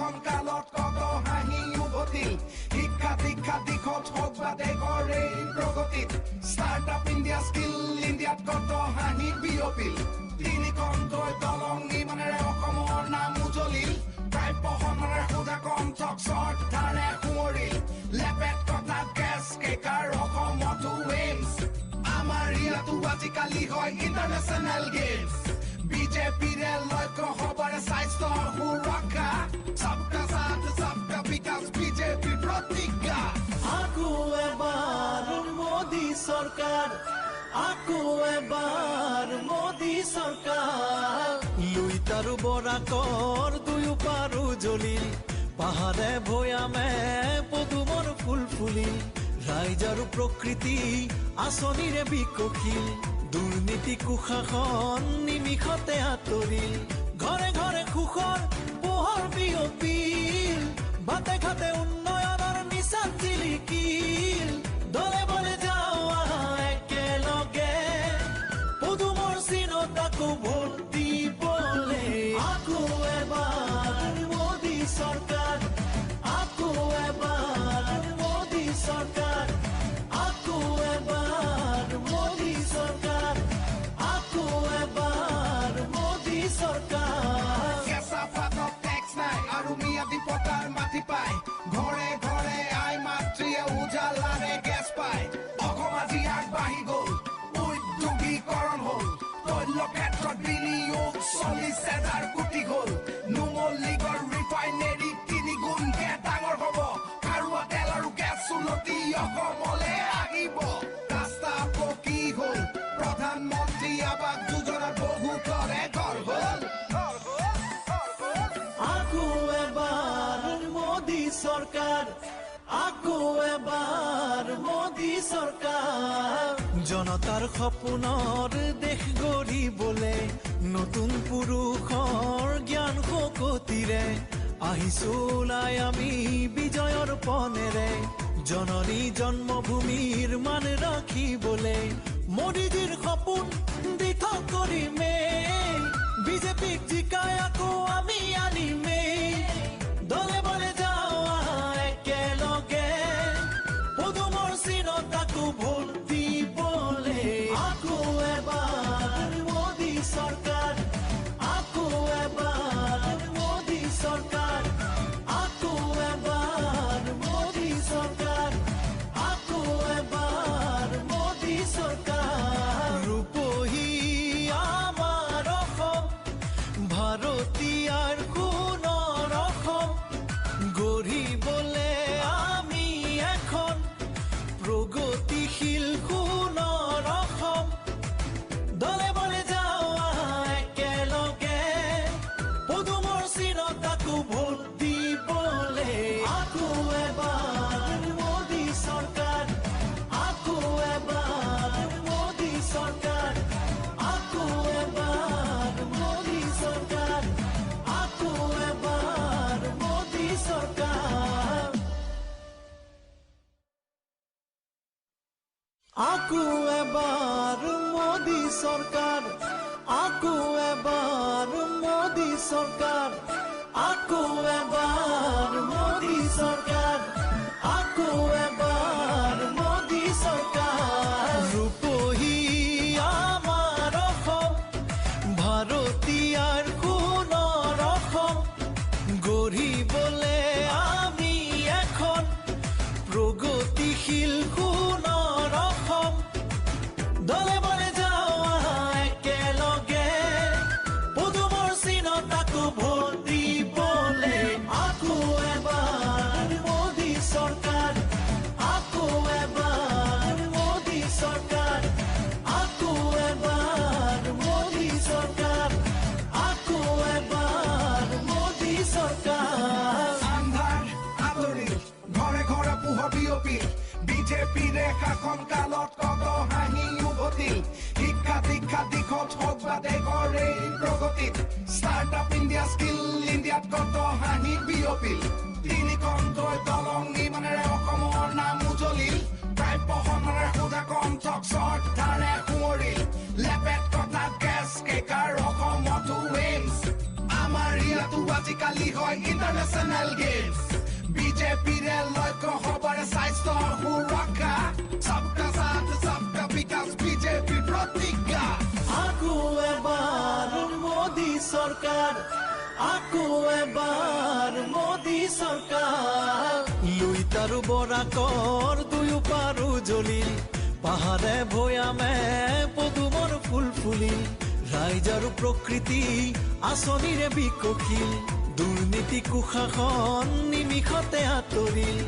শাসন কালত কত হাঁহি উভতিল শিক্ষা দীক্ষা দিশত হওক বা দেশৰ এই প্ৰগতিত ষ্টাৰ্টআপ ইণ্ডিয়া স্কিল ইণ্ডিয়াত কত হাঁহি বিয়পিল তিনিকণ্ঠই দলং নিৰ্মাণেৰে অসমৰ নাম উজলিল প্ৰায় বহনৰে সোধা কণ্ঠক শ্ৰদ্ধাৰে সোঁৱৰিল লেপেট কথা গেছ কেকাৰ অসমতো এইমছ আমাৰ ইয়াতো আজিকালি হয় ইণ্টাৰনেশ্যনেল গেমছ বিজেপিৰে লক্ষ্য হবৰে স্বাস্থ্যৰ সুৰক্ষা সবকা সাথ সবকা বিকাশ বিজেপি প্ৰতিজ্ঞা আকৌ এবাৰ মোদী চৰকাৰ আকৌ এবাৰ মোদী চৰকাৰ লুইতাৰু বৰাকৰ দুয়ো পাৰো জ্বলিল পাহাৰে ভৈয়ামে পদুমৰ ফুল ফুলিল ৰাইজ আৰু প্ৰকৃতি আঁচনিৰে বিকশিল দুৰ্নীতি কুশাসন নিমিষতে আঁতৰিল ঘৰে ঘৰে সুখৰ পোহৰ বিয়পিল বাটে ঘাটে উন্নয়নৰ নিচান জিলিকিল দলে বলে যাওঁ একেলগে পদুমৰ চিনত আকৌ ভোট দিবলে আকৌ এবাৰ মোদী চৰকাৰ আকৌ এবাৰ মোদী চৰকাৰ আকৌ এবাৰ মোদী চৰকাৰ আকৌ এবাৰ মোদী চৰকাৰ কেঁচা পাতত টেক্স নাই আৰু মিয়াদী পতাৰ মাটি পায় ঘৰে ঘৰে আই মাতৃয়ে উজালাৰে গেছ পায় অসম আজি আগবাঢ়ি গ'ল উদ্যোগীকৰণ হ'ল তৈল ক্ষেত্ৰত বিনিয়োগ 40,000 কোটি হ'ল নুমলীগড় ৰিফাইনেৰী 3 গুণকে ডাঙৰ হ'ব খাৰুৱা তেল আৰু গেছ চুলতি অসমলে আহিব ৰাস্তা পকী হ'ল প্ৰধানমন্ত্ৰী আৱাস যোজনাৰ বহুতৰে ঘৰ হ'ল আকৌ এবাৰ মোদী চৰকাৰ আকৌ এবাৰ মোদী চৰকাৰ জনতাৰ সপোনৰ দেশ গঢ়িবলে নতুন পুৰুষৰ জ্ঞান শকতিৰে আহিছো ওলাই আমি বিজয়ৰ পনেৰে জননী জন্মভূমিৰ মান ৰাখিবলে মোদীজীৰ সপোন দিঠক কৰিমে বিজেপিক জিকাই আকৌ আমি আনিমে দলে বলে যাওঁ একেলগে পদুমৰ চিনত আকৌ ভোট দিবলে আকৌ এবাৰ মোদী চৰকাৰ আকৌ এবাৰ মোদী চৰকাৰ আকৌ এবাৰ মোদী চৰকাৰ আকৌ এবাৰ মোদী চৰকাৰ ৰূপহী আমাৰ অসম ভাৰতীয়াৰ সোণৰ অসম গঢ়িবলে আমি এখন প্ৰগতিশীল সোণৰ অসম দলে বলে যাওঁ একেলগে পদুমৰ চিনত আকৌ ভোট দিবলে আকৌ এবাৰ মোদী চৰকাৰ আকৌ এবাৰ মোদী চৰকাৰ আকৌ এবাৰ মোদী চৰকাৰ আকৌ এবাৰ মোদী চৰকাৰ আকৌ এবাৰ মোদী চৰকাৰ আকৌ এবাৰ মোদী চৰকাৰ আকৌ এবাৰ মোদী চৰকাৰ আকৌ এবাৰ মোদী চৰকাৰ ৰূপহী আমাৰ অসম ভাৰতীয়াৰ সোণৰ অসম গঢ়িবলে আমি এখন প্ৰগতিশীল সোণৰ অসম দলে বলে যাওঁ একেলগে পদুমৰ চিনত আকৌ ভোট দিবলে আকৌ এবাৰ মোদী চৰকাৰ আকৌ এবাৰ মোদী চৰকাৰ আকৌ এবাৰ মোদী চৰকাৰ আকৌ এবাৰ মোদী চৰকাৰ আন্ধাৰ আঁতৰিল ঘৰে ঘৰে পোহৰ বিয়পিল বিজেপিৰে শাসন কালত কত হাঁহি উভতিল শিক্ষা দীক্ষা দিশত হওক বা দেশৰ এই প্ৰগতিত ষ্টাৰ্টআপ ইণ্ডিয়া স্কিল ইণ্ডিয়াত কত হাঁহি বিয়পিল তিনিকণ্ঠই দলং নিৰ্মাণেৰে অসমৰ নাম উজলিল প্ৰায় বহনৰে সোধা কণ্ঠক শ্ৰদ্ধাৰে সোঁৱৰিল লেপেট কথা গেছ কেকাৰ অসমতো এইমছ আমাৰ ইয়াতো আজি আজিকালি হয় ইন্টাৰনেশ্যনেল গেমছ বিজেপিৰে লক্ষ্য সবৰে স্বাস্থ্য সুৰক্ষা সবকা সাথ সবকা বিকাশ বিজেপি প্ৰতিজ্ঞা আকৌ এবাৰ মোদী চৰকাৰ আকৌ এবাৰ মোদী চৰকাৰ লুইতাৰু বৰাকৰ দুয়ো পাৰো জ্বলিল পাহাৰে ভৈয়ামে পদুমৰ ফুল ফুলিল ৰাইজ আৰু প্ৰকৃতি আঁচনিৰে বিকশিল দুৰ্নীতি কুশাসন নিমিষতে আঁতৰিল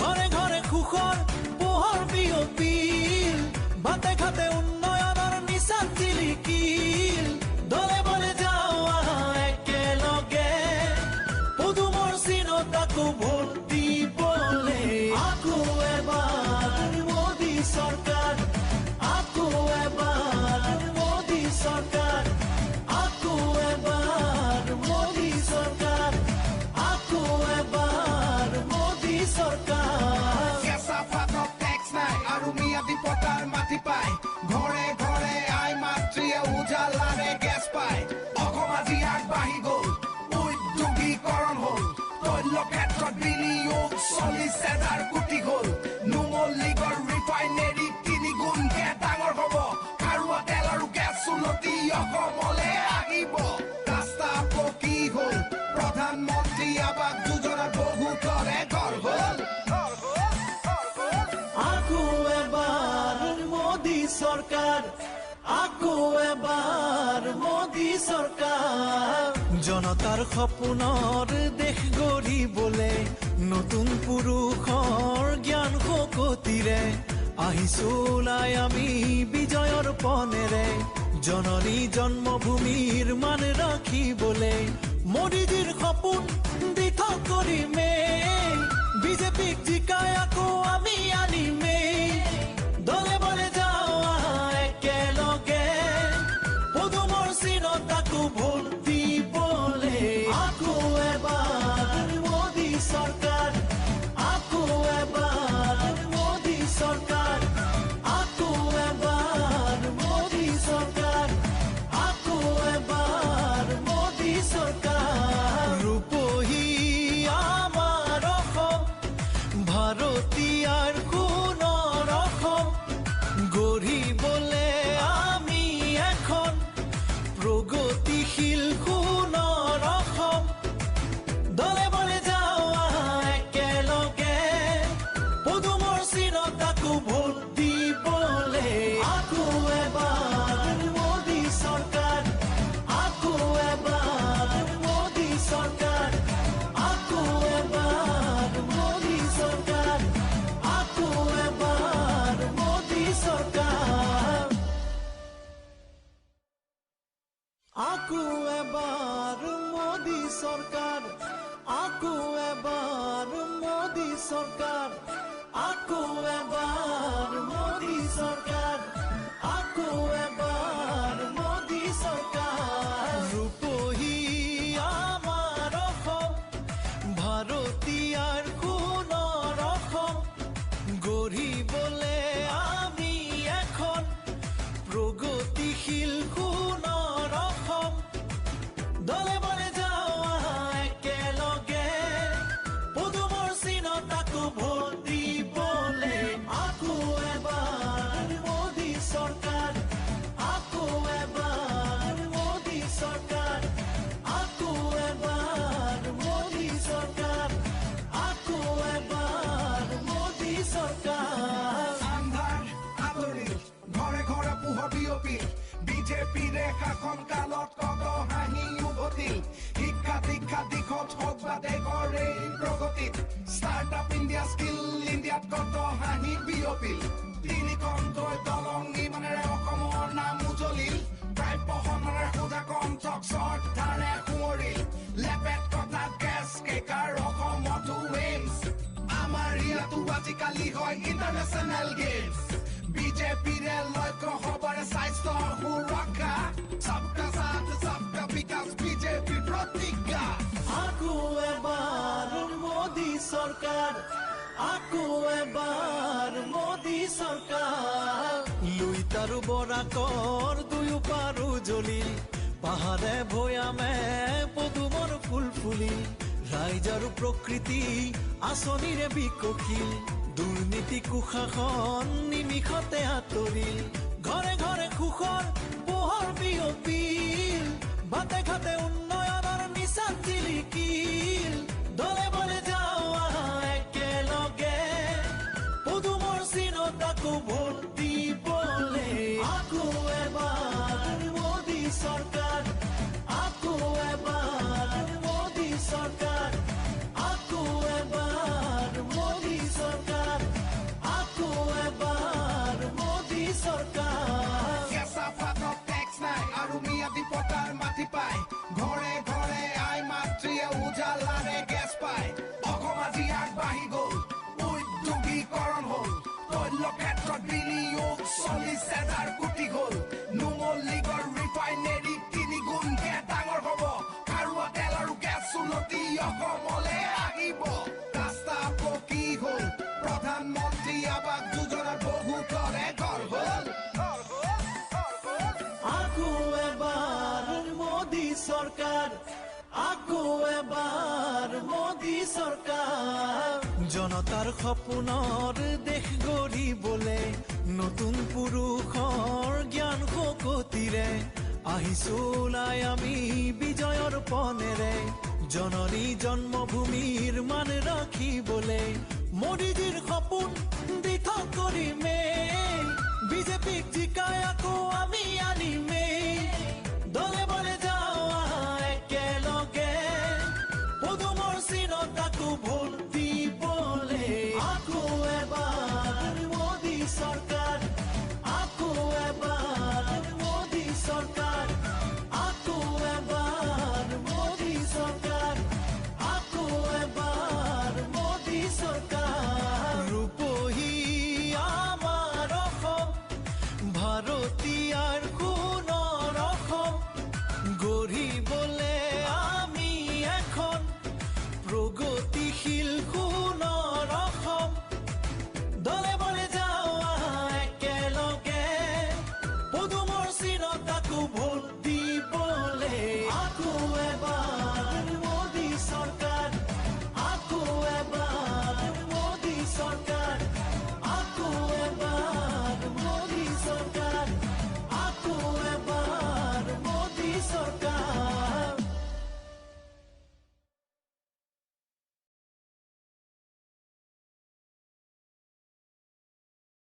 ঘৰে ঘৰে সুখৰ পোহৰ বিয়পিল বাটে ঘাটে উন্নয়নৰ নিচান জিলিকিল দলে বলে যাওঁ আহা একেলগে পদুমৰ চিনত আকৌ ভোট দিবলে আকৌ এবাৰ মোদী চৰকাৰ আকৌ এবাৰ মোদী চৰকাৰ আকৌ এবাৰ মোদী চৰকাৰ আকৌ এবাৰ মোদী চৰকাৰ কেঁচা পাতত টেক্স নাই আৰু মিয়াদী পটাৰ মাটি পায় ঘৰে ঘৰে আই মাতৃয়ে উজালাৰে গেছ পায় অসম আজি আগবাঢ়ি গ'ল উদ্যোগীকৰণ হ'ল তৈল ক্ষেত্ৰত বিনিয়োগ 40,000 কোটি হ'ল নুমলীগড় ৰিফাইনেৰী 3 গুণকে ডাঙৰ হ'ব খাৰুৱা তেল আৰু গেছ উন্নতি অসমলে আহিব ৰাস্তা পকী হ'ল প্ৰধানমন্ত্ৰী আৱাস যোজনাত বহুতৰে ঘৰ হ'ল আকৌ এবাৰ মোদী চৰকাৰ আকৌ এবাৰ মোদী চৰকাৰ জনতাৰ সপোনৰ দেশ গঢ়িবলে নতুন পুৰুষৰ জ্ঞান শকতিৰে আহিছো ওলাই আমি বিজয়ৰ পনেৰে জননী জন্মভূমিৰ মান ৰাখিবলে মোদীজীৰ সপোন দিঠক কৰিমে বিজেপিক জিকাই আকৌ আমি আনিমে দলে বলে যাওঁ আহা একেলগে পদুমৰ চিনত আকৌ ভোট দিবলে আকৌ এবাৰ মোদী চৰকাৰ আকৌ এবাৰ মোদী চৰকাৰ আকৌ এবাৰ মোদী চৰকাৰ আকৌ এবাৰ মোদী চৰকাৰ ৰূপহী আমাৰ অসম ভাৰতীয়াৰ সোণৰ অসম গঢ়িবলে আমি এখন প্ৰগতিশীল সোণৰ অসম দলে বলে যাওঁ আহা একেলগে পদুমৰ চিনত আকৌ ভোট দিবলে আকৌ এবাৰ মোদী চৰকাৰ আকৌ এবাৰ মোদী চৰকাৰ আকৌ এবাৰ মোদী চৰকাৰ আকৌ এবাৰ মোদী চৰকাৰ আকৌ এবাৰ মোদী চৰকাৰ আকৌ এবাৰ মোদী চৰকাৰ আকৌ এবাৰ মোদী চৰকাৰ আকৌ এবাৰ মোদী চৰকাৰ ৰূপহী আমাৰ অসম ভাৰতীয়াৰ সোণৰ অসম গঢ়িবলে আমি এখন প্ৰগতিশীল সোণৰ অসম দলে বলে যাওঁ আহা একেলগে পদুমৰ চিনত আকৌ ভোট দিবলে আকৌ এবাৰ মোদী চৰকাৰ আকৌ এবাৰ মোদী চৰকাৰ আকৌ এবাৰ মোদী চৰকাৰ আকৌ এবাৰ মোদী চৰকাৰ আন্ধাৰ আঁতৰিল ঘৰে ঘৰে পোহৰ বিয়পিল বিজেপিৰে শাসন কালত কত হাঁহি উভতিল শিক্ষা দীক্ষা দিশত হওক বা দেশৰ এই প্ৰগতিত ষ্টাৰ্টআপ ইণ্ডিয়া স্কিল ইণ্ডিয়াত কত হাঁহি বিয়পিল 3খনকৈ দলং নিৰ্মাণেৰে অসমৰ নাম উজ্বলিল প্ৰায় বহনৰে সোধা কণ্ঠক শ্ৰদ্ধাৰে সোঁৱৰিল লেপেট কথা গেছ কেকাৰ অসমতো এইমছ আমাৰ ইয়াতো আজিকালি হয় ইন্টাৰনেশ্যনেল গেমছ বিজেপিৰে লক্ষ্য সবৰে স্বাস্থ্য সুৰক্ষা সবকা সাথ সবকা বিকাশ বিজেপি প্ৰতিজ্ঞা আকৌ এবাৰ মোদী চৰকাৰ আকৌ এবাৰ মোদী চৰকাৰ লুইতাৰু বৰাকৰ দুয়ো পাৰো জ্বলিল পাহাৰে ভৈয়ামে পদুমৰ ফুল ফুলিল ৰাইজ আৰু প্ৰকৃতি আঁচনিৰে বিকশিল দুৰ্নীতি কুশাসন নিমিষতে আঁতৰিল ঘৰে ঘৰে সুখৰ পোহৰ বিয়পিল বাটে ঘাটে উন্নয়নৰ নিচান জিলিকিল দলে বলে যাওঁ আহা একেলগে পদুমৰ চিনত আকৌ ভোট দিবলে আকৌ এবাৰ মোদী চৰকাৰ আকৌ এবাৰ মোদী চৰকাৰ আকৌ এবাৰ মোদী চৰকাৰ আকৌ এবাৰ মোদী চৰকাৰ কেঁচা পাতত টেক্স নাই আৰু মিয়াদি পটাৰ মাটি পায় ঘৰে ঘৰে আই মাতৃয়ে উজালাৰে গেছ পায় অসম আজি আগবাঢ়ি গ'ল উদ্যোগীকৰণ হ'ল তৈল ক্ষেত্ৰত বিনিয়োগ 40,000 কোটি হ'ল নুমলীগড় ৰিফাইনেৰী 3 গুণকে ডাঙৰ হ'ব খাৰুৱা তেল আৰু গেছ উন্নতি অসমলে আহিব ৰাস্তা পকী হ'ল প্ৰধানমন্ত্ৰী আৱাস যোজনাৰ বহুতৰে ঘৰ হ'ল আকৌ এবাৰ মোদী চৰকাৰ আকৌ এবাৰ মোদী চৰকাৰ জনতাৰ সপোনৰ দেশ গঢ়িবলে নতুন পুৰুষৰ জ্ঞান শক্তিৰে আহিছো ওলাই আমি বিজয়ৰ পনেৰে জননী জন্মভূমিৰ মান ৰাখিবলে মোদীজীৰ সপোন দিঠক কৰিমে বিজেপিক জিকাই আকৌ আমি